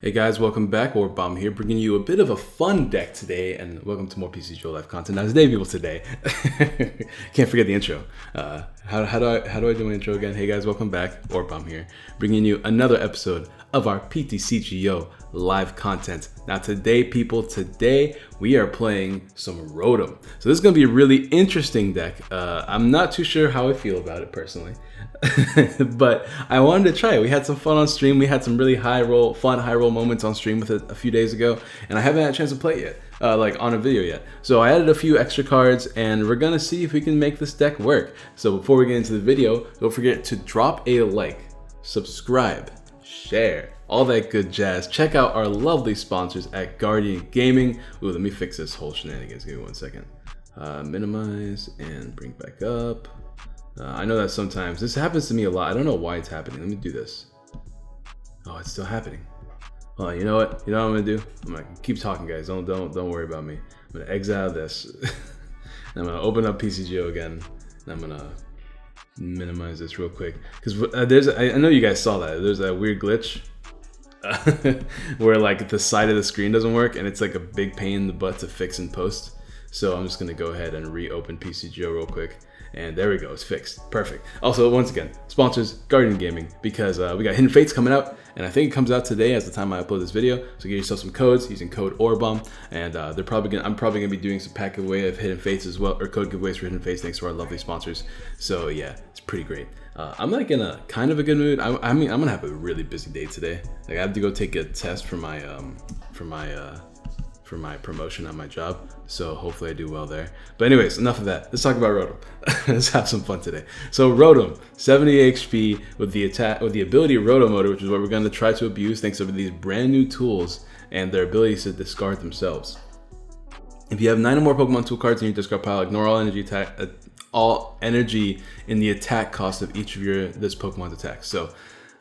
Hey guys, welcome back. Origami here, bringing you a bit of a fun deck today, and welcome to more PCGO Live content. Now today, people, today, can't forget the intro. How do I do an intro again? Hey guys, welcome back. Origami here, bringing you another episode of our PTCGO live content. Now today, people, we are playing some Rotom. So this is gonna be a really interesting deck. I'm not too sure how I feel about it personally. But I wanted to try it. We had some fun on stream. We had some really fun high roll moments on stream with it a few days ago, and I haven't had a chance to play it yet, like on a video yet. So I added a few extra cards, and we're gonna see if we can make this deck work. So before we get into the video, don't forget to drop a like, subscribe, share, all that good jazz. Check out our lovely sponsors at Guardian Gaming. Ooh, let me fix this whole shenanigans. Give me 1 second. Minimize and bring back up. I know that sometimes this happens to me a lot. I don't know why it's happening. Let me do this. Oh, it's still happening. Oh, you know what? You know what I'm gonna do? I'm gonna keep talking, guys. Don't worry about me. I'm gonna exit out of this. And I'm gonna open up PCGO again. And I'm gonna minimize this real quick because I know you guys saw that. There's that weird glitch where like the side of the screen doesn't work, and it's like a big pain in the butt to fix in post. So I'm just gonna go ahead and reopen PCGO real quick. And there we go, it's fixed. Perfect. Also, once again, sponsors Guardian Gaming, because we got Hidden Fates coming out, and I think it comes out today as the time I upload this video. So get yourself some codes using code ORABOMB, and I'm probably gonna be doing some pack giveaway of Hidden Fates as well, or code giveaways for Hidden Fates thanks to our lovely sponsors. So yeah, it's pretty great. I'm like in a kind of a good mood. I mean, I'm gonna have a really busy day today. Like I have to go take a test for my promotion on my job, so hopefully I do well there. But anyways, enough of that. Let's talk about Rotom. Let's have some fun today. So Rotom, 70 HP with the ability Rotom Motor, which is what we're going to try to abuse thanks to these brand new tools and their abilities to discard themselves. If you have 9 or more Pokemon tool cards in your discard pile, ignore all energy in the attack cost of each of this Pokemon's attacks. So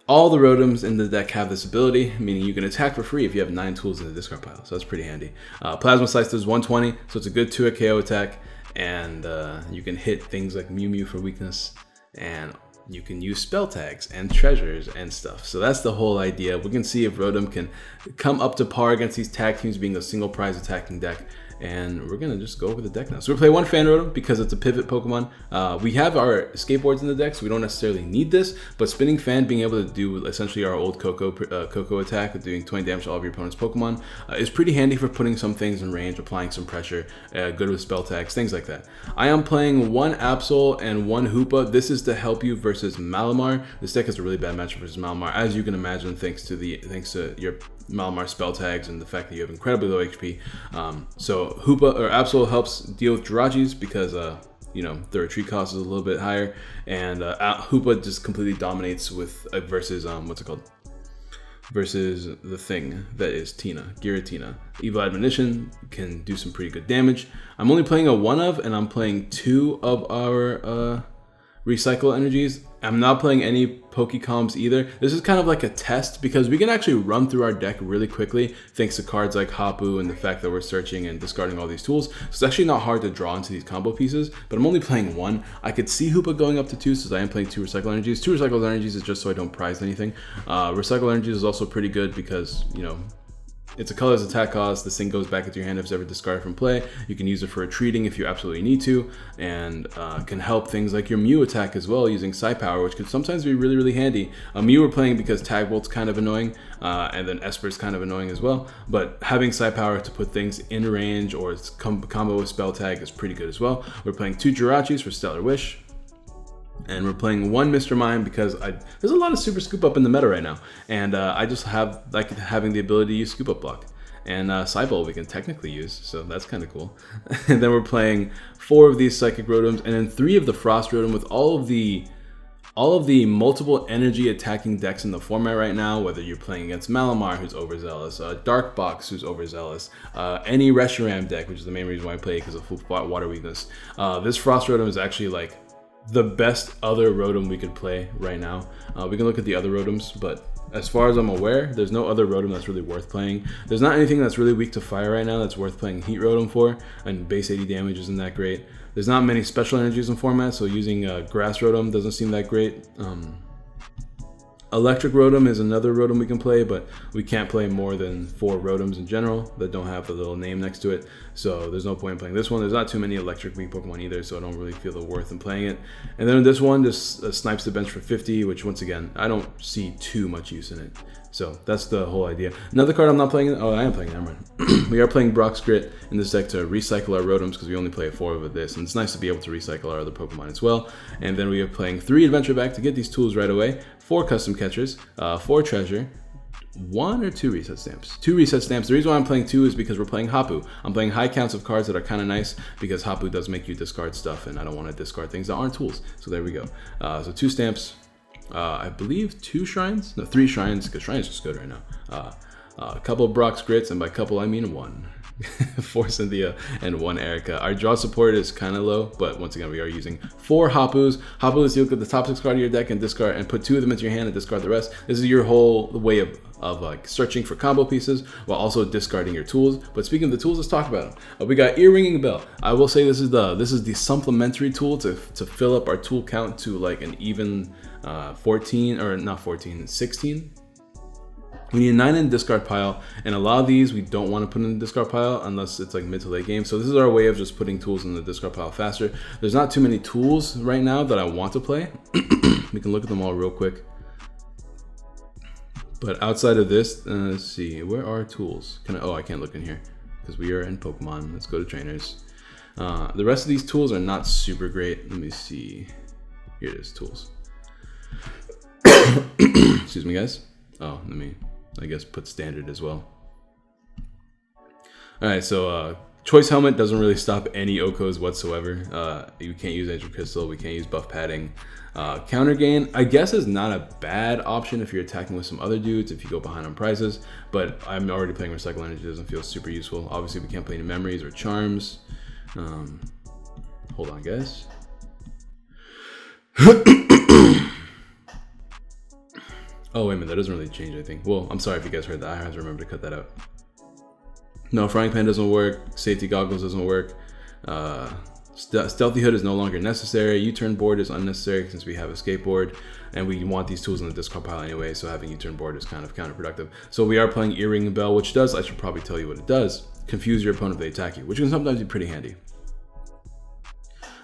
all the Rotoms in the deck have this ability, meaning you can attack for free if you have 9 tools in the discard pile. So that's pretty handy. Plasma Slice does 120, so it's a good 2-hit KO attack, and you can hit things like Mew for weakness, and you can use spell tags and treasures and stuff. So that's the whole idea. We can see if Rotom can come up to par against these tag teams being a single prize attacking deck. And we're gonna just go over the deck now. So we're playing one Fan Rotom because it's a pivot Pokemon. We have our skateboards in the deck, so we don't necessarily need this, but Spinning Fan being able to do essentially our old Coco attack of doing 20 damage to all of your opponent's Pokemon is pretty handy for putting some things in range, applying some pressure, good with spell tags, things like that. I am playing one Absol and one Hoopa. This is to help you versus Malamar. This deck is a really bad matchup versus Malamar, as you can imagine, thanks to your Malamar spell tags and the fact that you have incredibly low HP. So Hoopa or Absol helps deal with Jirachis because the retreat cost is a little bit higher, and Hoopa just completely dominates with versus versus the thing that is Giratina. Evil Admonition can do some pretty good damage. I'm only playing a 1-of, and I'm playing 2 of our Recycle energies. I'm not playing any Pokecombs either. This is kind of like a test because we can actually run through our deck really quickly thanks to cards like Hapu and the fact that we're searching and discarding all these tools. So it's actually not hard to draw into these combo pieces, but I'm only playing 1. I could see Hoopa going up to 2 since I am playing 2 Recycle energies. 2 Recycle energies is just so I don't prize anything. Recycle energies is also pretty good because, it's a colorless attack cost. This thing goes back into your hand if it's ever discarded from play. You can use it for retreating if you absolutely need to, and can help things like your Mew attack as well using Psi Power, which could sometimes be really, really handy. Mew we're playing because Tag Bolt's kind of annoying, and then Esper's kind of annoying as well. But having Psi Power to put things in range or combo with Spell Tag is pretty good as well. We're playing 2 Jirachis for Stellar Wish. And we're playing 1 Mr. Mime because there's a lot of Super Scoop Up in the meta right now, and I just have like having the ability to use Scoop Up Block, and Psybolt we can technically use, so that's kind of cool. And then we're playing 4 of these Psychic Rotoms, and then 3 of the Frost Rotom with all of the multiple energy attacking decks in the format right now, whether you're playing against Malamar, who's overzealous, Dark Box, who's overzealous, any Reshiram deck, which is the main reason why I play it because of full water weakness. This Frost Rotom is actually like the best other Rotom we could play right now. We can look at the other Rotoms, but as far as I'm aware, there's no other Rotom that's really worth playing. There's not anything that's really weak to fire right now that's worth playing Heat Rotom for, and base 80 damage isn't that great. There's not many special energies in format, so using Grass Rotom doesn't seem that great. Electric Rotom is another Rotom we can play, but we can't play more than 4 Rotoms in general that don't have the little name next to it. So there's no point in playing this one. There's not too many electric weak Pokemon either, so I don't really feel the worth in playing it. And then this one just snipes the bench for 50, which once again, I don't see too much use in it. So that's the whole idea. Another card I'm not playing, oh, I am playing, never mind. We are playing Brock's Grit in this deck to recycle our Rotoms because we only play 4 of this, and it's nice to be able to recycle our other Pokemon as well. And then we are playing 3 Adventure Back to get these tools right away, 4 Custom Catchers, 4 Treasure, 1 or 2 reset stamps. 2 reset stamps. The reason why I'm playing 2 is because we're playing Hapu. I'm playing high counts of cards that are kind of nice because Hapu does make you discard stuff, and I don't want to discard things that aren't tools. So there we go. So 2 stamps. I believe 2 shrines? No, 3 shrines, because shrines is just good right now. A couple of Brock's Grits, and by couple I mean 1. 4 Cynthia and 1 Erica. Our draw support is kind of low, but once again we are using 4 Hapus. Hapu is you look at the top 6 cards of your deck and discard and put 2 of them into your hand and discard the rest. This is your whole way of like searching for combo pieces while also discarding your tools. But speaking of the tools, let's talk about them. We got Ear Ringing Bell. I will say this is the supplementary tool to fill up our tool count to like an even 14 or not 14, 16. We need a 9 in the discard pile, and a lot of these we don't want to put in the discard pile unless it's like mid to late game. So this is our way of just putting tools in the discard pile faster. There's not too many tools right now that I want to play. We can look at them all real quick. But outside of this, let's see, where are tools? I can't look in here because we are in Pokemon. Let's go to trainers. The rest of these tools are not super great. Let me see. Here it is, tools. Excuse me, guys. Oh, let me, I guess, put standard as well. Alright, so Choice Helmet doesn't really stop any Okos whatsoever. You can't use Angel Crystal, we can't use buff padding. Counter Gain, I guess, is not a bad option if you're attacking with some other dudes, if you go behind on prizes, but I'm already playing Recycle Energy, it doesn't feel super useful. Obviously, we can't play any Memories or Charms. Hold on, guys. Oh, wait a minute, that doesn't really change anything. Well, I'm sorry if you guys heard that. I have to remember to cut that out. No, Frying Pan doesn't work. Safety Goggles doesn't work. Stealthy Hood is no longer necessary. U-turn board is unnecessary since we have a skateboard. And we want these tools in the discard pile anyway, so having U-turn board is kind of counterproductive. So we are playing Ear Ringing Bell, which does, I should probably tell you what it does, confuse your opponent if they attack you, which can sometimes be pretty handy.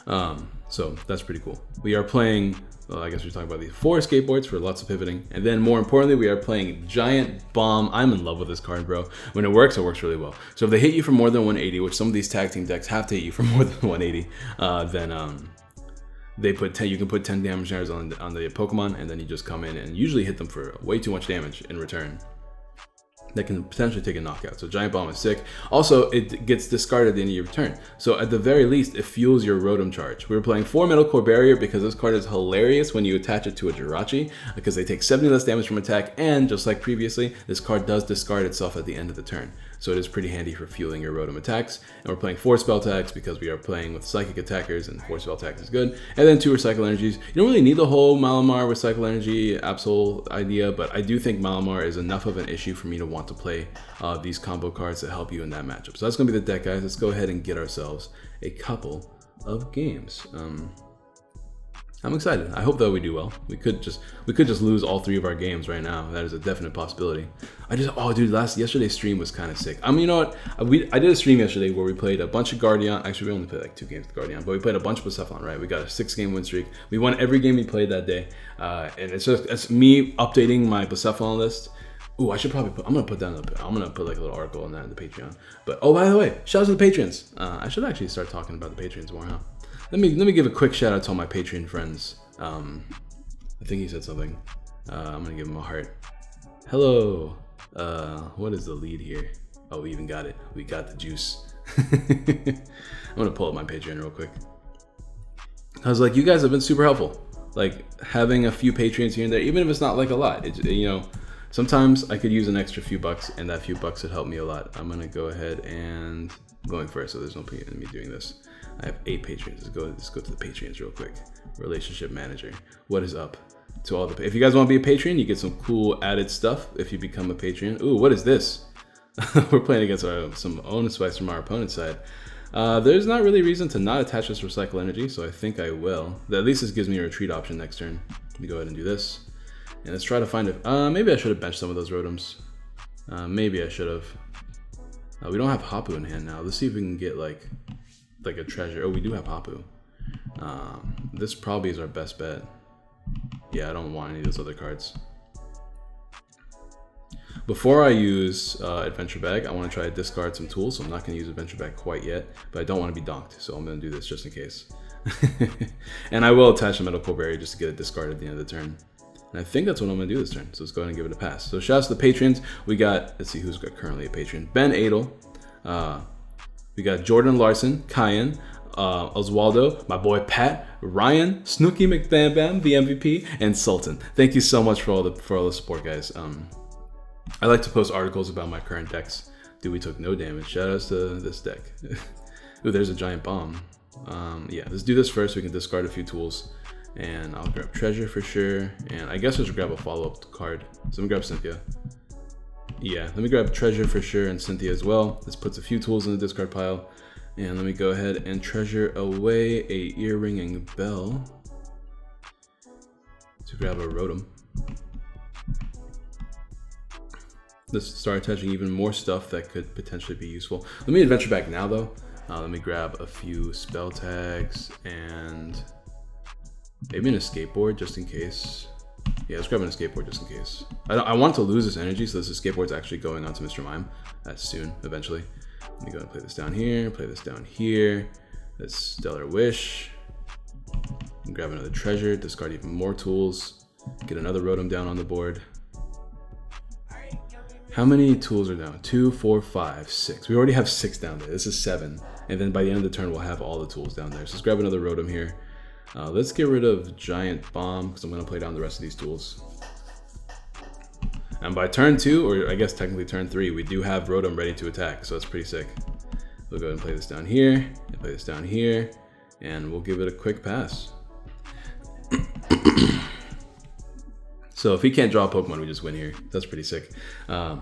So that's pretty cool. We are playing, I guess we're talking about these 4 skateboards for lots of pivoting. And then more importantly, we are playing Giant Bomb. I'm in love with this card, bro. When it works really well. So if they hit you for more than 180, which some of these tag team decks have to hit you for more than 180, then they put 10, you can put 10 damage shares on the Pokemon, and then you just come in and usually hit them for way too much damage in return. That can potentially take a knockout. So Giant Bomb is sick. Also, it gets discarded at the end of your turn. So at the very least, it fuels your Rotom charge. We were playing 4 Metal Core Barrier because this card is hilarious when you attach it to a Jirachi, because they take 70 less damage from attack, and just like previously, this card does discard itself at the end of the turn. So it is pretty handy for fueling your Rotom attacks. And we're playing 4 Spell Tags because we are playing with Psychic attackers, and 4 Spell Tags is good. And then 2 Recycle Energies. You don't really need the whole Malamar Recycle Energy Absol idea, but I do think Malamar is enough of an issue for me to want to play these combo cards that help you in that matchup. So that's going to be the deck, guys. Let's go ahead and get ourselves a couple of games. I'm excited. I hope that we do well. We could just lose all 3 of our games right now. That is a definite possibility. Dude, yesterday's stream was kind of sick. I mean, you know what? I did a stream yesterday where we played a bunch of Guardian. Actually, we only played like 2 games with Guardian, but we played a bunch of Bucephalon, right? We got a 6-game win streak. We won every game we played that day, and it's me updating my Bucephalon list. Ooh, I should probably I'm gonna put like a little article on that in the Patreon. But oh, by the way, shout out to the patrons. I should actually start talking about the patrons more, huh? Let me give a quick shout out to all my Patreon friends. I think he said something. I'm gonna give him a heart. Hello. What is the lead here? Oh, we even got it. We got the juice. I'm gonna pull up my Patreon real quick. I was like, you guys have been super helpful. Like having a few Patreons here and there, even if it's not like a lot. You know, sometimes I could use an extra few bucks, and that few bucks would help me a lot. I'm gonna go ahead and going first, so there's no point in me doing this. I have 8 Patreons. Let's go to the Patreons real quick. Relationship Manager. What is up to all the? If you guys want to be a Patreon, you get some cool added stuff if you become a Patreon. Ooh, what is this? We're playing against some own spikes from our opponent's side. There's not really reason to not attach this Recycle Energy, so I think I will. At least this gives me a retreat option next turn. Let me go ahead and do this. And let's try to find it. Maybe I should have benched some of those Rotoms. Maybe I should have. We don't have Hapu in hand now. Let's see if we can get like a treasure. Oh, we do have Hapu. This probably is our best bet. Yeah, I don't want any of those other cards. Before I use Adventure Bag, I want to try to discard some tools. So I'm not going to use Adventure Bag quite yet, but I don't want to be donked. So I'm going to do this just in case. And I will attach a Medical Berry just to get it discarded at the end of the turn. And I think that's what I'm going to do this turn. So let's go ahead and give it a pass. So shout out to the patrons. We got, let's see who's got currently a patron. Ben Adel. We got Jordan Larson, Kyan, Oswaldo, my boy Pat, Ryan, Snooky McBam, the MVP, and Sultan. Thank you so much for all the support, guys. I like to post articles about my current decks. Dude, we took no damage. Shout outs to this deck. Ooh, there's a giant bomb. Yeah, let's do this first. We can discard a few tools. And I'll grab Treasure for sure. And I guess I'll just grab a follow-up card. So let me grab Cynthia. Yeah, let me grab Treasure for sure and Cynthia as well. This puts a few tools in the discard pile. And let me go ahead and treasure away a Earring and Bell to grab a Rotom. Let's start attaching even more stuff that could potentially be useful. Let me adventure back now though. Let me grab a few spell tags and maybe an escape board just in case. Yeah, let's grab an escape board just in case. I want to lose this energy, so this escape board's actually going on to Mr. Mime soon, eventually. Let me go ahead and play this down here, play this down here. That's Stellar Wish. Grab another treasure, discard even more tools, get another Rotom down on the board. How many tools are down? 2, 4, 5, 6. We already have 6 down there. This is 7. And then by the end of the turn, we'll have all the tools down there. So let's grab another Rotom here. Let's get rid of Giant Bomb because I'm going to play down the rest of these tools. And by turn 2, or I guess technically turn 3, we do have Rotom ready to attack. So that's pretty sick. We'll go ahead and play this down here, and play this down here, and we'll give it a quick pass. So if he can't draw a Pokemon, we just win here. That's pretty sick. But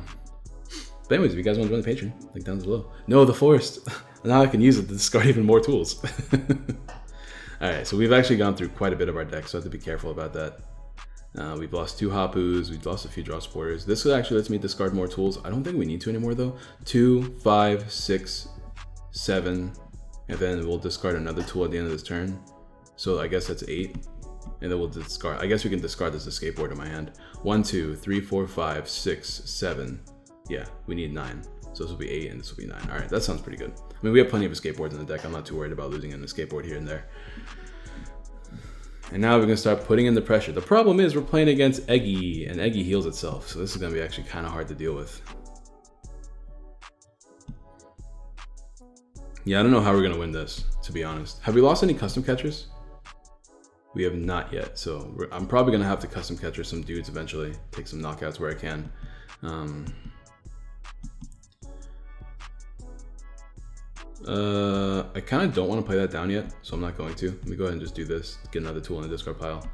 anyways, if you guys want to join the Patreon, link down below. No, the Forest. Now I can use it to discard even more tools. Alright, so we've actually gone through quite a bit of our deck, so I have to be careful about that. We've lost 2 Hapus, we've lost a few Draw Supporters. This actually lets me discard more tools. I don't think we need to anymore though. 2, 5, 6, 7, and then we'll discard another tool at the end of this turn. So I guess that's 8. And then we'll discard, I guess we can discard this escape board in my hand. 1, 2, 3, 4, 5, 6, 7. Yeah, we need 9. So this will be 8 and this will be 9. All right, that sounds pretty good. I mean, we have plenty of escape boards in the deck. I'm not too worried about losing an escape board here and there. And now we're gonna start putting in the pressure. The problem is we're playing against Eggy, and Eggy heals itself. So this is gonna be actually kind of hard to deal with. Yeah, I don't know how we're gonna win this, to be honest. Have we lost any custom catchers? We have not yet, so I'm probably gonna have to custom catcher some dudes eventually. Take some knockouts where I can. I kind of don't want to play that down yet, so I'm not going to. Let me go ahead and just do this. Get another tool in the discard pile.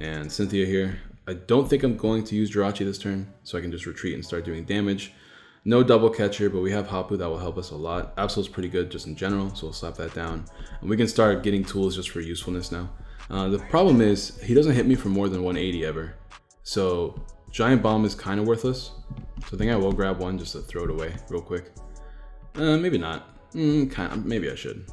And Cynthia here. I don't think I'm going to use Jirachi this turn, so I can just retreat and start doing damage. No double catcher, but we have Hapu that will help us a lot. Absol's pretty good just in general, so we'll slap that down. And we can start getting tools just for usefulness now. The problem is he doesn't hit me for more than 180 ever. So Giant Bomb is kind of worthless. So I think I will grab one just to throw it away real quick. Maybe not. Kind of, maybe I should.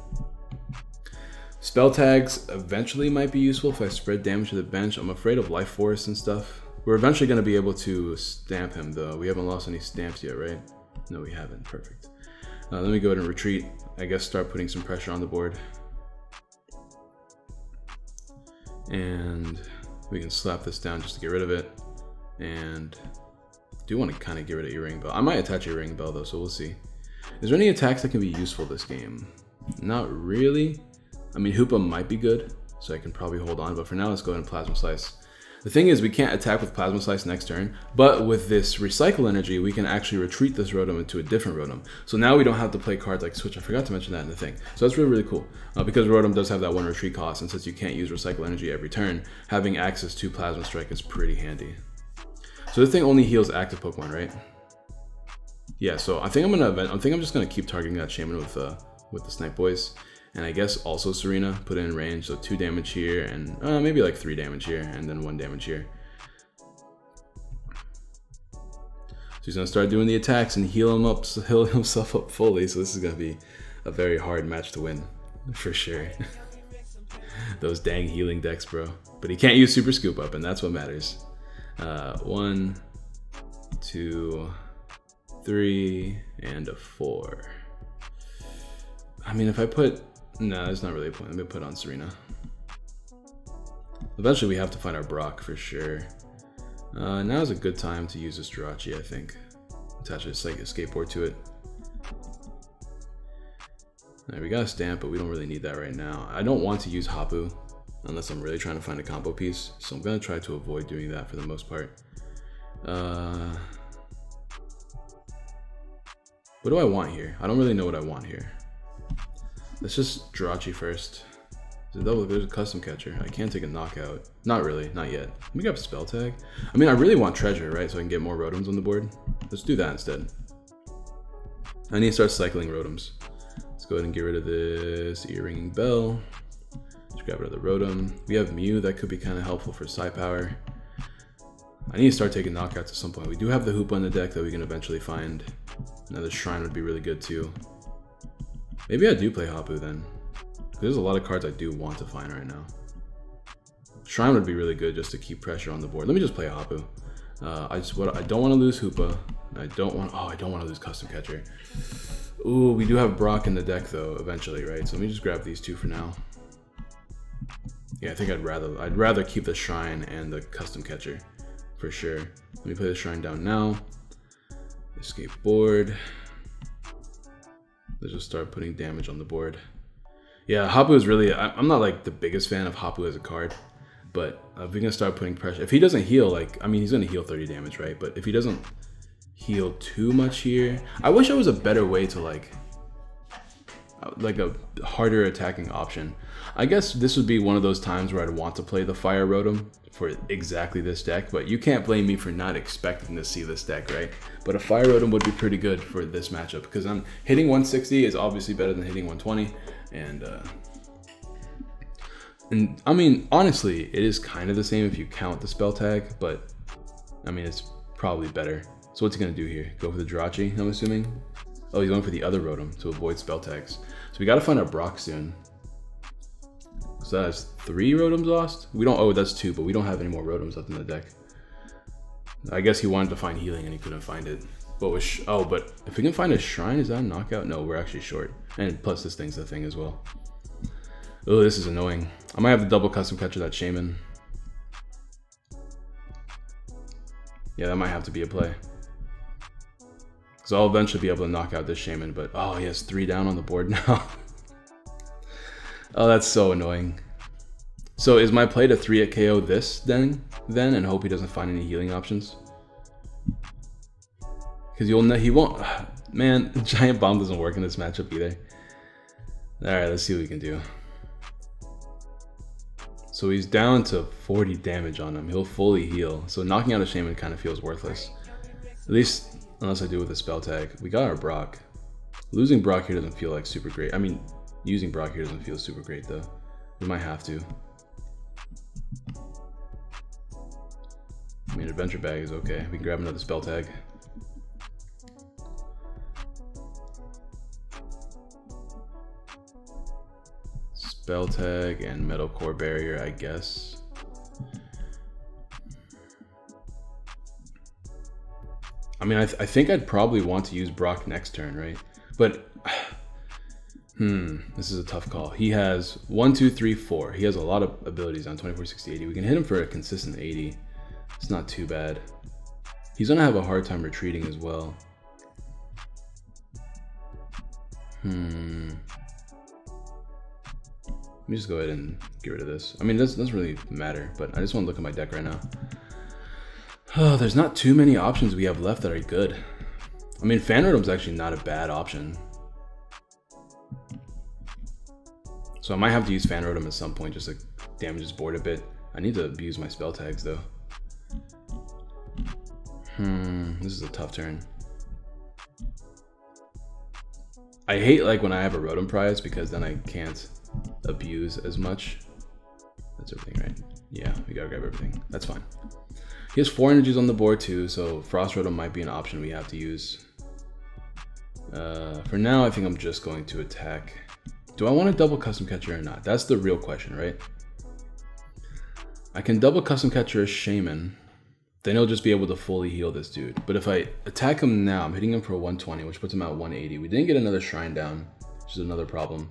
Spell tags eventually might be useful if I spread damage to the bench. I'm afraid of Life Force and stuff. We're eventually going to be able to stamp him though. We haven't lost any stamps yet, right? No, we haven't. Perfect. Let me go ahead and retreat. I guess start putting some pressure on the board. And we can slap this down just to get rid of it. And I do want to kind of get rid of Earring Bell. I might attach Earring Bell though, so we'll see. Is there any attacks that can be useful this game? Not really. I mean, Hoopa might be good, so I can probably hold on, but for now, let's go ahead and Plasma Slice. The thing is, we can't attack with Plasma Slice next turn, but with this Recycle Energy, we can actually retreat this Rotom into a different Rotom. So now we don't have to play cards like Switch. I forgot to mention that in the thing. So that's really, really cool, because Rotom does have that 1 retreat cost, and since you can't use Recycle Energy every turn, having access to Plasma Strike is pretty handy. So this thing only heals active Pokemon, right? Yeah, so I think I'm just gonna keep targeting that Shaman with the Snipe Boys, and I guess also Serena, put it in range, so 2 damage here and maybe like 3 damage here and then 1 damage here. he's gonna start doing the attacks and heal himself up fully. So this is gonna be a very hard match to win, for sure. Those dang healing decks, bro. But he can't use Super Scoop Up, and that's what matters. 1, 2, 3, and a 4. I mean, if I put... No, there's not really a point. I'm going to put on Serena. Eventually, we have to find our Brock, for sure. Now is a good time to use this Jirachi, I think. Attach a skateboard to it. Alright, we got a stamp, but we don't really need that right now. I don't want to use Hapu, unless I'm really trying to find a combo piece. So I'm going to try to avoid doing that for the most part. What do I want here? I don't really know what I want here. Let's just Jirachi first. There's a custom catcher. I can't take a knockout. Not really, not yet. Let me grab Spell Tag. I mean, I really want Treasure, right? So I can get more Rotoms on the board. Let's do that instead. I need to start cycling Rotoms. Let's go ahead and get rid of this Earringing Bell. Let's grab rid of the Rotom. We have Mew, that could be kind of helpful for Psi Power. I need to start taking knockouts at some point. We do have the Hoop on the deck that we can eventually find. Another Shrine would be really good too. Maybe I do play Hapu then. There's a lot of cards I do want to find right now. Shrine would be really good just to keep pressure on the board. Let me just play Hapu. I don't want to lose Hoopa. I don't want to lose Custom Catcher. Ooh, we do have Brock in the deck though, eventually, right? So let me just grab these two for now. Yeah, I think I'd rather keep the Shrine and the Custom Catcher for sure. Let me play the Shrine down now. Escape board. Let's just start putting damage on the board. Yeah, Hapu is really... I'm not like the biggest fan of Hapu as a card, but if we're gonna start putting pressure... If he doesn't heal, like... I mean, he's gonna heal 30 damage, right? But if he doesn't heal too much here... I wish there was a better way to like a harder attacking option. I guess this would be one of those times where I'd want to play the Fire Rotom for exactly this deck, but you can't blame me for not expecting to see this deck, right? But a Fire Rotom would be pretty good for this matchup because I'm hitting 160 is obviously better than hitting 120, and I mean, honestly, it is kind of the same if you count the spell tag, but I mean, it's probably better. So what's he gonna do here? Go for the Jirachi, I'm assuming? Oh, he's going for the other Rotom to avoid spell tags. So we gotta find our Brock soon. So that has 3 Rotoms lost? We don't, oh, that's 2, but we don't have any more Rotoms left in the deck. I guess he wanted to find healing and he couldn't find it. But but if we can find a Shrine, is that a knockout? No, we're actually short. And plus this thing's the thing as well. Oh, this is annoying. I might have to double custom catcher that Shaman. Yeah, that might have to be a play. Because I'll eventually be able to knock out this Shaman, but oh, he has 3 down on the board now. Oh, that's so annoying. So is my play to 3 at KO this then and hope he doesn't find any healing options? Because he won't. Man, Giant Bomb doesn't work in this matchup either. Alright, let's see what we can do. So he's down to 40 damage on him. He'll fully heal. So knocking out a Shaman kind of feels worthless. At least, unless I do with a spell tag. We got our Brock. Losing Brock here doesn't feel like super great. I mean, using Brock here doesn't feel super great though. We might have to. I mean, Adventure Bag is okay. We can grab another spell tag. Spell tag and Metal Core Barrier, I guess. I mean, I think I'd probably want to use Brock next turn, right? But this is a tough call. He has 1, 2, 3, 4. He has a lot of abilities on 24, 60, 80. We can hit him for a consistent 80. It's not too bad. He's gonna have a hard time retreating as well. Let me just go ahead and get rid of this. I mean, this doesn't really matter, but I just want to look at my deck right now. Oh, there's not too many options we have left that are good. I mean, Fan Rotom's actually not a bad option. So I might have to use Fan Rotom at some point just to damage his board a bit. I need to abuse my spell tags though. This is a tough turn. I hate like when I have a Rotom prize because then I can't abuse as much. That's everything, right? Yeah, we gotta grab everything. That's fine. He has 4 energies on the board too, so Frost Rotom might be an option we have to use. For now, I think I'm just going to attack. Do I want to double Custom Catcher or not? That's the real question, right? I can double Custom Catcher a Shaman. Then he'll just be able to fully heal this dude. But if I attack him now, I'm hitting him for 120, which puts him at 180. We didn't get another Shrine down, which is another problem.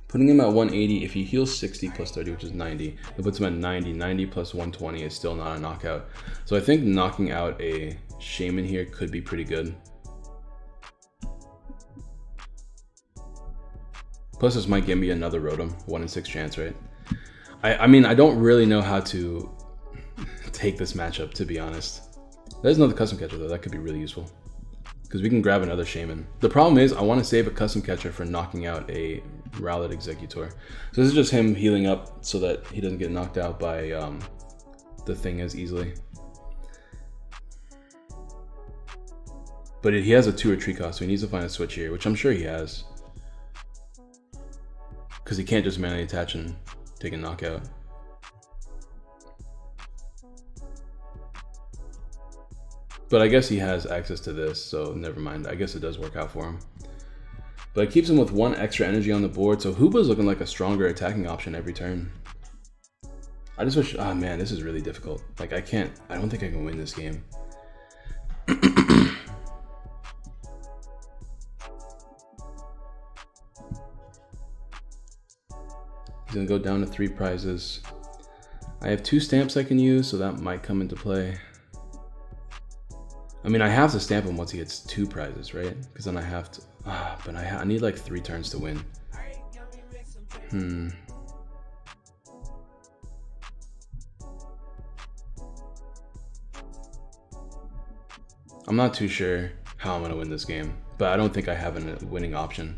Putting him at 180, if he heals 60 plus 30, which is 90, it puts him at 90. 90 plus 120 is still not a knockout. So I think knocking out a Shaman here could be pretty good. Plus this might give me another Rotom, 1 in 6 chance, right? I mean, I don't really know how to take this matchup, to be honest. There's another Custom Catcher though, that could be really useful. Because we can grab another Shaman. The problem is, I want to save a Custom Catcher for knocking out a Rowlet Executor. So this is just him healing up so that he doesn't get knocked out by the thing as easily. But he has a 2 retreat cost, so he needs to find a switch here, which I'm sure he has. Because he can't just manually attach and take a knockout. But I guess he has access to this, so never mind. I guess it does work out for him. But it keeps him with 1 extra energy on the board, so Hoopa's looking like a stronger attacking option every turn. I just wish, oh man, this is really difficult. Like I don't think I can win this game. He's gonna go down to 3 prizes. I have 2 stamps I can use, so that might come into play. I mean, I have to stamp him once he gets 2 prizes, right? Because then I have to, but I need like 3 turns to win. I'm not too sure how I'm gonna win this game, but I don't think I have a winning option.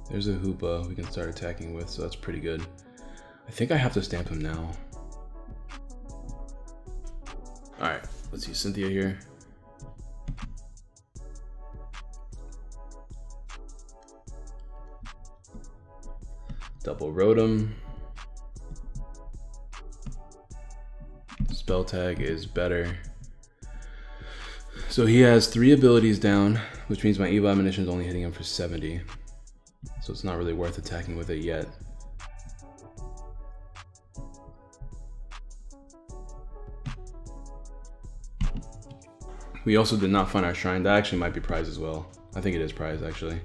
There's a Hoopa we can start attacking with, so that's pretty good. I think I have to stamp him now. Alright, let's use Cynthia here. Double Rotom. Spell tag is better. So he has 3 abilities down, which means my Evil Admonition is only hitting him for 70. So it's not really worth attacking with it yet. We also did not find our shrine. That actually might be prize as well. I think it is prize actually.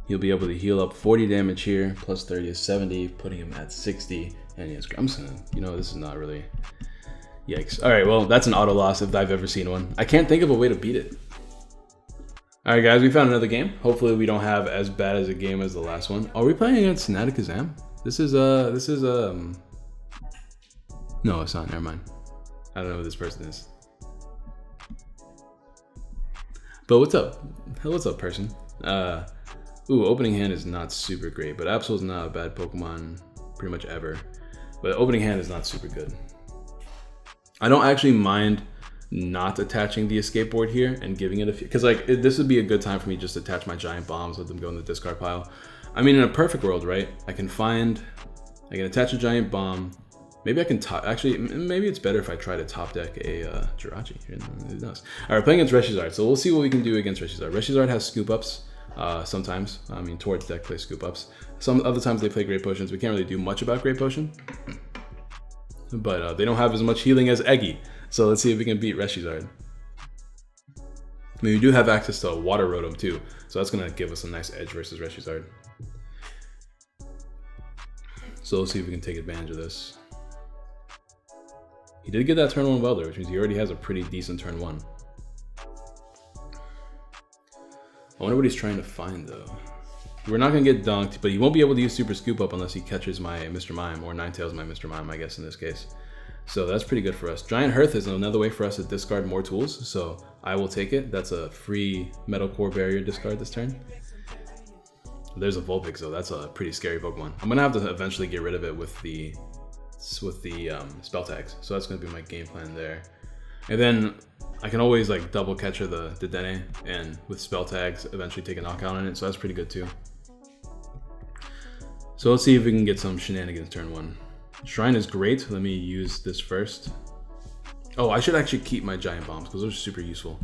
He'll be able to heal up 40 damage here, plus 30 is 70, putting him at 60. And he has, I'm just gonna, you know, this is not really, yikes. All right, well, that's an auto loss if I've ever seen one. I can't think of a way to beat it. All right, guys, we found another game. Hopefully we don't have as bad as a game as the last one. Are we playing against Snaticazam? This is no, it's not, never mind. I don't know who this person is. But what's up? What's up, person? Ooh, opening hand is not super great, but Absol's not a bad Pokemon pretty much ever. But opening hand is not super good. I don't actually mind not attaching the escape board here and giving it a few, because like this would be a good time for me just to attach my giant bombs, let them go in the discard pile. I mean, in a perfect world, right? I can attach a giant bomb. Maybe I can actually, maybe it's better if I try to top deck a Jirachi. Who knows? All right, playing against Reshizard. So we'll see what we can do against Reshizard. Reshizard has scoop ups sometimes. I mean, towards deck play scoop ups. Some other times they play Great Potions. We can't really do much about Great Potion, but they don't have as much healing as Eggy. So let's see if we can beat Reshizard. I mean, we do have access to a Water Rotom too, so that's gonna give us a nice edge versus Reshizard. So let's see if we can take advantage of this. He did get that turn 1 Welder, which means he already has a pretty decent turn 1. I wonder what he's trying to find though. We're not gonna get dunked, but he won't be able to use Super Scoop Up unless he catches my Mr. Mime, or Ninetales my Mr. Mime, I guess in this case. So that's pretty good for us. Giant Hearth is another way for us to discard more tools, so I will take it. That's a free Metal Core Barrier discard this turn. There's a Vulpix though, that's a pretty scary Pokemon. I'm gonna have to eventually get rid of it with the spell tags, so that's gonna be my game plan there. And then I can always like double catcher the Dene, and with spell tags eventually take a knockout on it, so that's pretty good too. So let's see if we can get some shenanigans turn 1. Shrine is great. Let me use this first. Oh, I should actually keep my giant bombs because those are super useful.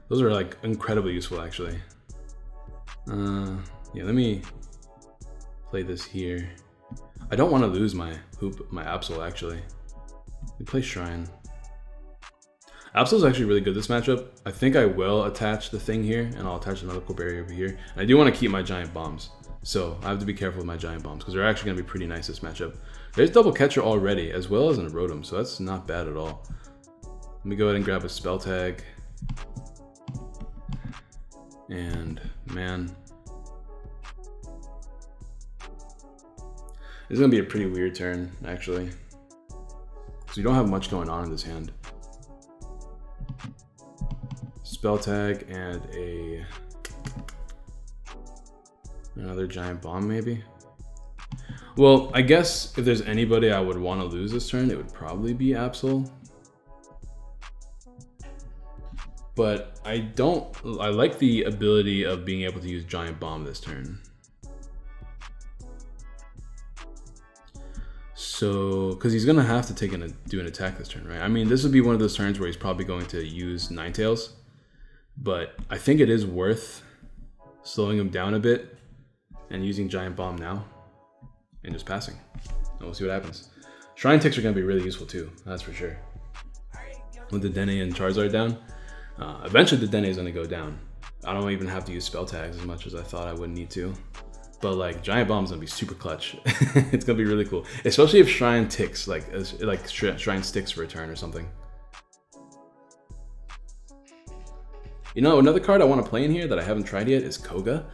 Those are like incredibly useful actually. Yeah, let me play this here. I don't want to lose my Absol actually. We play Shrine. Absol is actually really good this matchup. I think I will attach the thing here, and I'll attach the medical barrier over here. And I do want to keep my giant bombs, so I have to be careful with my giant bombs because they're actually going to be pretty nice this matchup. There's double catcher already, as well as in a Rotom, so that's not bad at all. Let me go ahead and grab a spell tag. And man, this is going to be a pretty weird turn, actually. So you don't have much going on in this hand. Spell tag and another giant bomb maybe. Well, I guess if there's anybody I would want to lose this turn, it would probably be Absol. But I like the ability of being able to use giant bomb this turn. So, because he's gonna have to do an attack this turn, right? I mean, this would be one of those turns where he's probably going to use Ninetales, but I think it is worth slowing him down a bit and using giant bomb now and just passing. And we'll see what happens. Shrine ticks are gonna be really useful too, that's for sure. With the Dene and Charizard down, eventually the Dene is gonna go down. I don't even have to use spell tags as much as I thought I would need to. But like giant bomb is gonna be super clutch. It's gonna be really cool, especially if Shrine ticks, like Shrine sticks for a turn or something. You know, another card I want to play in here that I haven't tried yet is Koga.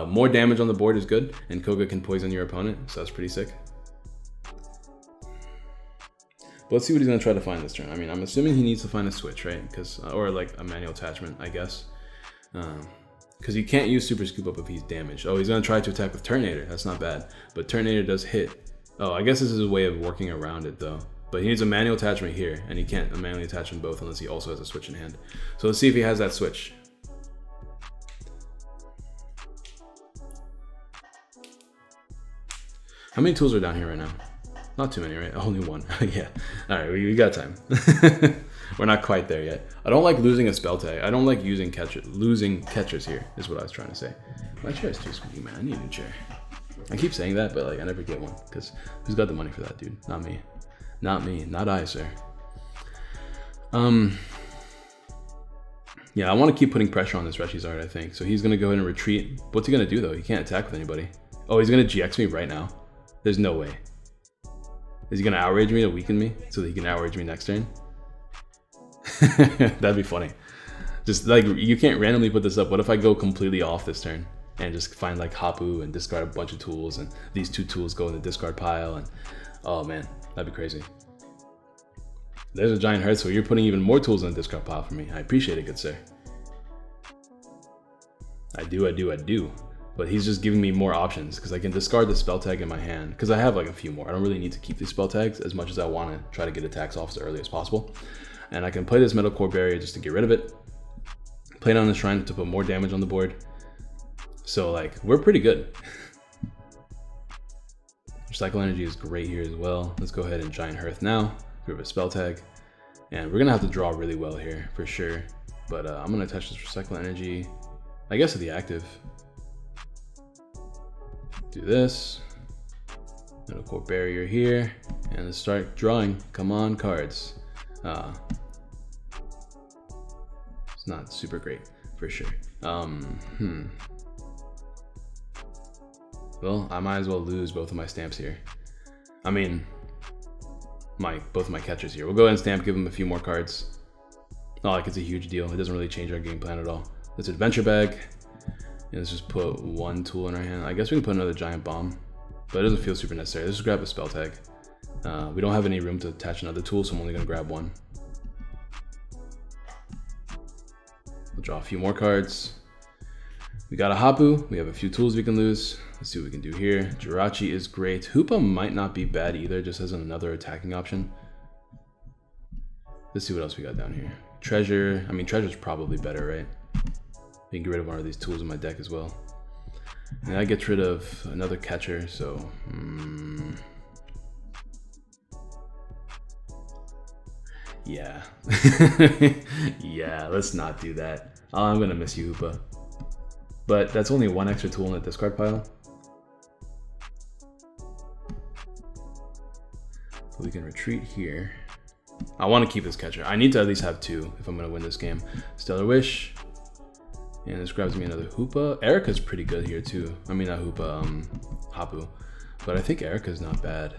More damage on the board is good, and Koga can poison your opponent, so that's pretty sick. But let's see what he's gonna try to find this turn. I mean, I'm assuming he needs to find a switch, right? Or like a manual attachment, I guess. Because you can't use Super Scoop Up if he's damaged. Oh, he's going to try to attack with Turtonator. That's not bad. But Turtonator does hit. Oh, I guess this is a way of working around it, though. But he needs a manual attachment here, and he can't manually attach them both unless he also has a switch in hand. So let's see if he has that switch. How many tools are down here right now? Not too many, right? Only one. Yeah. All right, we got time. We're not quite there yet. I don't like losing a spell tag. I don't like losing catchers here, is what I was trying to say. My chair is too squeaky, man. I need a new chair. I keep saying that, but like I never get one, because who's got the money for that, dude? Not me. Not me. Not I, sir. Yeah, I want to keep putting pressure on this Charizard, I think. So he's going to go ahead and retreat. What's he going to do, though? He can't attack with anybody. Oh, he's going to GX me right now? There's no way. Is he going to outrage me to weaken me so that he can outrage me next turn? That'd be funny. Just like, you can't randomly put this up. What if I go completely off this turn and just find like Hapu and discard a bunch of tools, and these two tools go in the discard pile, and oh man, that'd be crazy. There's a giant hurt, so you're putting even more tools in the discard pile for me. I appreciate it, good sir. I do. But he's just giving me more options because I can discard the spell tag in my hand because I have like a few more. I don't really need to keep these spell tags as much as I want to try to get attacks off as early as possible. And I can play this Metal Core Barrier just to get rid of it. Play down the Shrine to put more damage on the board. So like, we're pretty good. Recycle Energy is great here as well. Let's go ahead and Giant Hearth now. Get rid of a spell tag. And we're gonna have to draw really well here for sure. But I'm gonna touch this Recycle Energy, I guess, to the active. Do this. Metal Core Barrier here. And let's start drawing. Come on, cards. It's not super great for sure. Well, I might as well lose both of my stamps here. I mean, both of my catchers here. We'll go ahead and stamp, give them a few more cards. Not like it's a huge deal. It doesn't really change our game plan at all. Let's Adventure Bag. And let's just put one tool in our hand. I guess we can put another Giant Bomb, but it doesn't feel super necessary. Let's just grab a spell tag. We don't have any room to attach another tool, so I'm only gonna grab one. We'll draw a few more cards. We got a Hapu. We have a few tools we can lose. Let's see what we can do here. Jirachi is great. Hoopa might not be bad either, just as another attacking option. Let's see what else we got down here. Treasure. I mean, Treasure's probably better, right? We can get rid of one of these tools in my deck as well. And that gets rid of another catcher, so... yeah. Yeah, let's not do that. Oh, I'm gonna miss you, Hoopa. But that's only one extra tool in the discard pile. But we can retreat here. I want to keep this catcher. I need to at least have two if I'm gonna win this game. Stellar Wish. And this grabs me another Hoopa. Erica's pretty good here too. I mean, not Hoopa, Hapu. But I think Erica's not bad.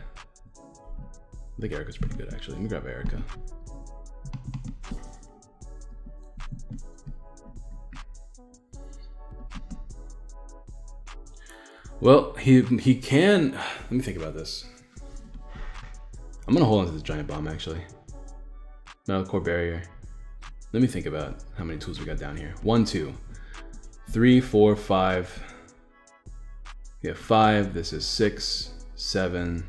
I think Erica's pretty good actually. Let me grab Erica. Well, he can... Let me think about this. I'm gonna hold on to this Giant Bomb actually. No, Core Barrier. Let me think about how many tools we got down here. 1, 2, 3, 4, 5. We have 5. This is 6, 7.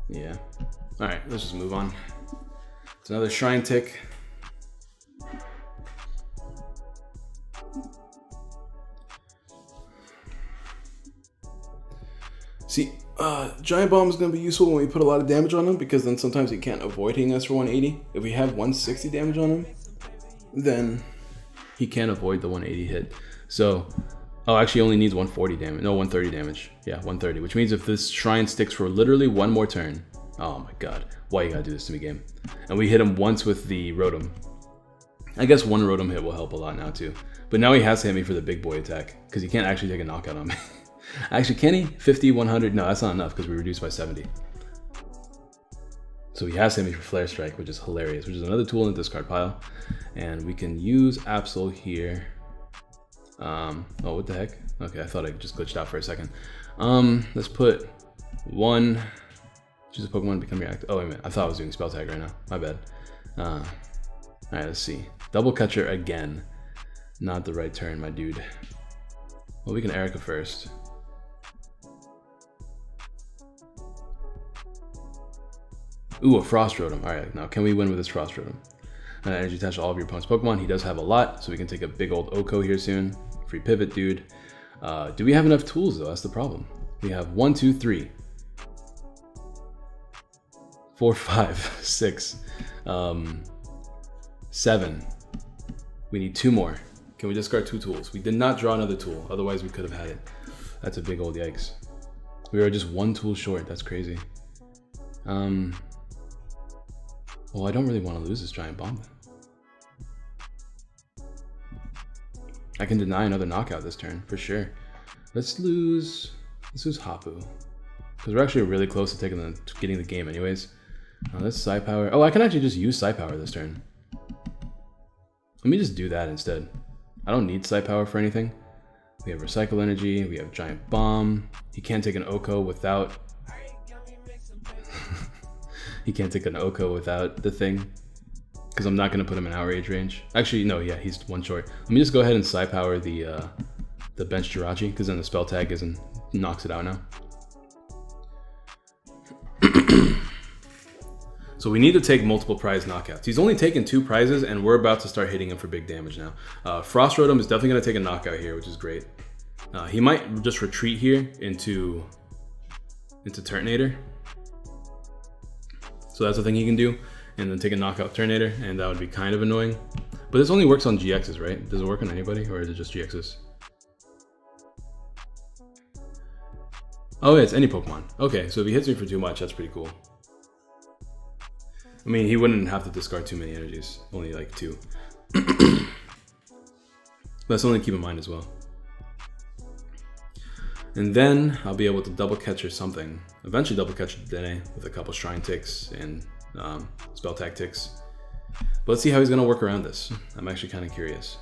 Yeah. All right, let's just move on. It's another Shrine Tick. See, Giant Bomb is going to be useful when we put a lot of damage on him, because then sometimes he can't avoid hitting us for 180. If we have 160 damage on him, then he can't avoid the 180 hit. So, oh, actually only needs 140 damage. No, 130 damage. Yeah, 130, which means if this Shrine sticks for literally one more turn, oh my god, why you gotta do this to me, game? And we hit him once with the Rotom. I guess one Rotom hit will help a lot now too. But now he has to hit me for the big boy attack, because he can't actually take a knockout on me. Actually, can he? 50, 100? No, that's not enough because we reduced by 70. So he has to hit me for Flare Strike, which is hilarious, which is another tool in the discard pile. And we can use Absol here. Oh, what the heck? Okay, I thought I just glitched out for a second. Let's put one, choose a Pokemon, become your active. Oh, wait a minute. I thought I was doing Spell Tag right now. My bad. All right, let's see. Double Catcher again. Not the right turn, my dude. Well, we can Erica first. Ooh, a Frost Rotom. All right, now can we win with this Frost Rotom? Energy attached to all of your opponent's Pokemon. He does have a lot, so we can take a big old Oko here soon. Free pivot, dude. Do we have enough tools though? That's the problem. We have 1, 2, 3, 4, 5, 6, 7. We need 2 more. Can we discard 2 tools? We did not draw another tool, otherwise we could have had it. That's a big old yikes. We are just 1 tool short. That's crazy. Well, I don't really want to lose this Giant Bomb. I can deny another knockout this turn, for sure. Let's lose Hapu. Because we're actually really close to getting the game anyways. Let's Psy Power. Oh, I can actually just use Psy Power this turn. Let me just do that instead. I don't need Psy Power for anything. We have Recycle Energy, we have Giant Bomb. He can't take an Oko without... He can't take an Oko without the thing, because I'm not going to put him in outrage range. Actually, no, yeah, he's 1 short. Let me just go ahead and Psy Power the bench Jirachi, because then the spell tag knocks it out now. So we need to take multiple prize knockouts. He's only taken 2 prizes, and we're about to start hitting him for big damage now. Frost Rotom is definitely going to take a knockout here, which is great. He might just retreat here into Turtonator. So that's the thing he can do, and then take a knockout Turtonator, and that would be kind of annoying. But this only works on GXs, right? Does it work on anybody, or is it just GXs? Oh yeah, it's any Pokemon. Okay, so if he hits me for too much, that's pretty cool. I mean, he wouldn't have to discard too many energies, only like 2. That's something to keep in mind as well. And then I'll be able to double catch or something. Eventually double catch Dene with a couple Shrine Ticks and Spell Tag Ticks. But let's see how he's gonna work around this. I'm actually kind of curious.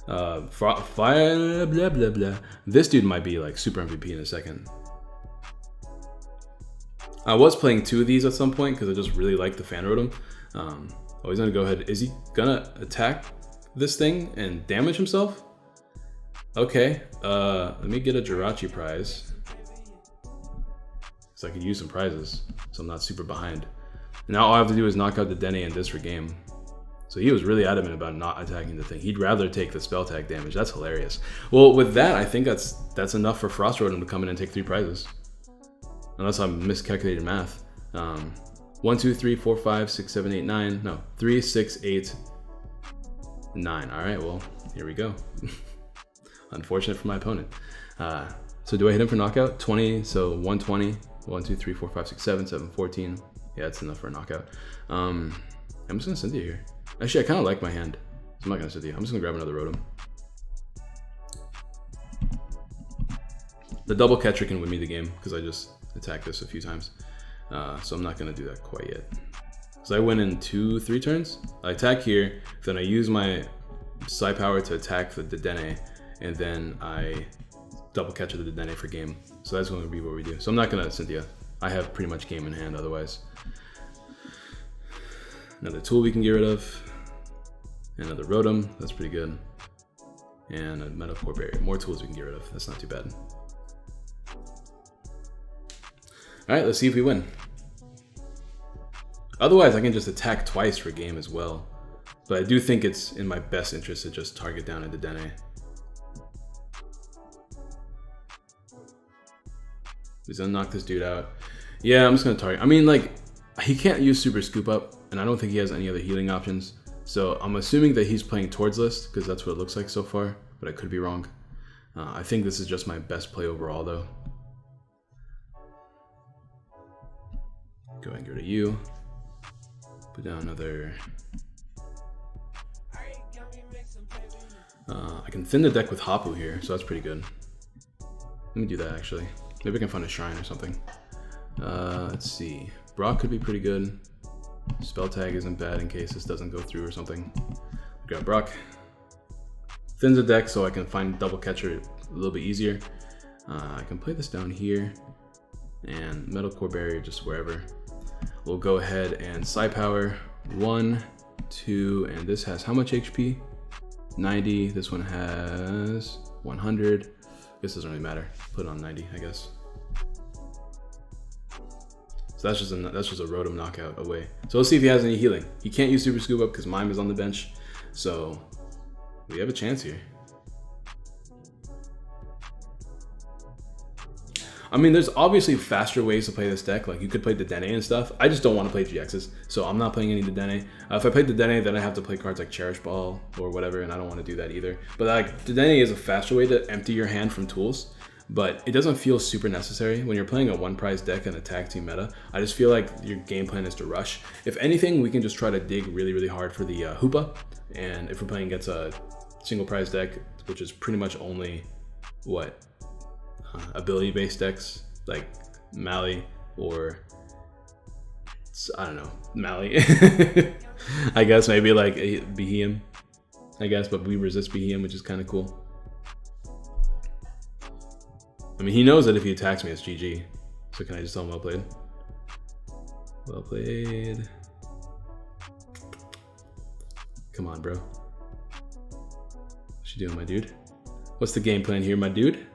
Fire, blah, blah, blah. This dude might be like super MVP in a second. I was playing 2 of these at some point because I just really like the Fan Rotom. Oh, he's gonna go ahead. Is he gonna attack this thing and damage himself? Okay, let me get a Jirachi prize. So I could use some prizes, so I'm not super behind. Now all I have to do is knock out the Dene and this for game. So he was really adamant about not attacking the thing. He'd rather take the spell tag damage. That's hilarious. Well, with that, I think that's enough for Frost Rotom to come in and take 3 prizes. Unless I'm miscalculating math. 1, 2, 3, 4, 5, 6, 7, 8, 9. No, 3, 6, 8, 9. All right, well, here we go. Unfortunate for my opponent. So do I hit him for knockout? 20, so 120. 1, 2, 3, 4, 5, 6, 7, 7, 14. Yeah, that's enough for a knockout. I'm just gonna Cynthia here. Actually, I kind of like my hand. So I'm not gonna Cynthia. I'm just gonna grab another Rotom. The double catcher can win me the game because I just attacked this a few times. So I'm not gonna do that quite yet. So I win in 2, 3 turns. I attack here, then I use my Psi Power to attack the Dedenne, and then I double catcher the Dedenne for game. So that's gonna be what we do. So I'm not gonna Cynthia. I have pretty much game in hand otherwise. Another tool we can get rid of. Another Rotom, that's pretty good. And a Metal Core Barrier. More tools we can get rid of. That's not too bad. Alright, let's see if we win. Otherwise, I can just attack twice for game as well. But I do think it's in my best interest to just target down a Dedenne. Please knock this dude out. Yeah, I'm just gonna target. I mean, like, he can't use Super Scoop Up, and I don't think he has any other healing options. So I'm assuming that he's playing towards list, because that's what it looks like so far, but I could be wrong. I think this is just my best play overall, though. Go ahead and go to you. Put down another... I can thin the deck with Hapu here, so that's pretty good. Let me do that, actually. Maybe I can find a shrine or something. Let's see. Brock could be pretty good. Spell tag isn't bad in case this doesn't go through or something. Grab Brock. Thins the deck so I can find double catcher a little bit easier. I can play this down here. And Metal Core Barrier just wherever. We'll go ahead and Psi Power. 1, 2, and this has how much HP? 90. This one has 100. This doesn't really matter. Put it on 90, I guess. So that's just a Rotom knockout away. So let's see if he has any healing. He can't use Super Scoop Up because Mime is on the bench. So we have a chance here. I mean, there's obviously faster ways to play this deck. Like, you could play Dedenne and stuff. I just don't want to play GXs, so I'm not playing any Dedenne. If I play Dedenne, then I have to play cards like Cherish Ball or whatever, and I don't want to do that either. But like, Dedenne is a faster way to empty your hand from tools, but it doesn't feel super necessary. When you're playing a one-prize deck and a tag team meta, I just feel like your game plan is to rush. If anything, we can just try to dig really, really hard for the Hoopa, and if we're playing against a single prize deck, which is pretty much only, what? Ability-based decks like Mally or I don't know, Mally. I guess maybe like a Behemoth, I guess, but we resist Behemoth, which is kind of cool. I mean, he knows that if he attacks me, it's GG. So can I just tell him well played? Well played. Come on, bro. What you doing, my dude? What's the game plan here, my dude?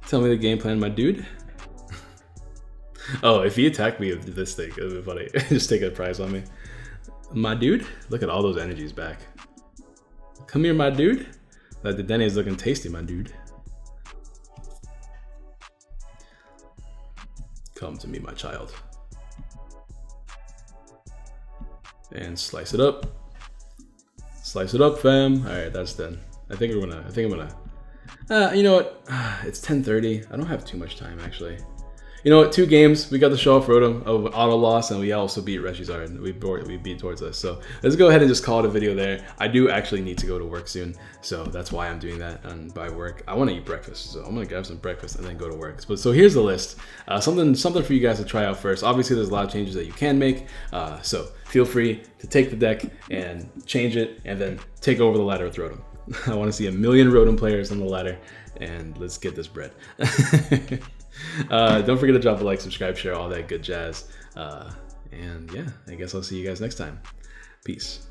Tell me the game plan, my dude. Oh, if he attacked me with this thing, it would be funny. Just take a prize on me. My dude? Look at all those energies back. Come here, my dude. That Dedenne is looking tasty, my dude. Come to me, my child. And slice it up. Slice it up, fam. All right, that's done. I think I'm gonna. You know what? It's 10:30. I don't have too much time, actually. You know what? 2 games. We got the show off Rotom of auto loss, and we also beat Charizard. We beat towards us. So let's go ahead and just call it a video there. I do actually need to go to work soon, so that's why I'm doing that. And by work, I want to eat breakfast, so I'm gonna grab some breakfast and then go to work. But so here's the list. Something for you guys to try out first. Obviously, there's a lot of changes that you can make. So feel free to take the deck and change it, and then take over the ladder with Rotom. I want to see 1 million Rotom players on the ladder, and let's get this bread. Don't forget to drop a like, subscribe, share, all that good jazz. And yeah, I guess I'll see you guys next time. Peace.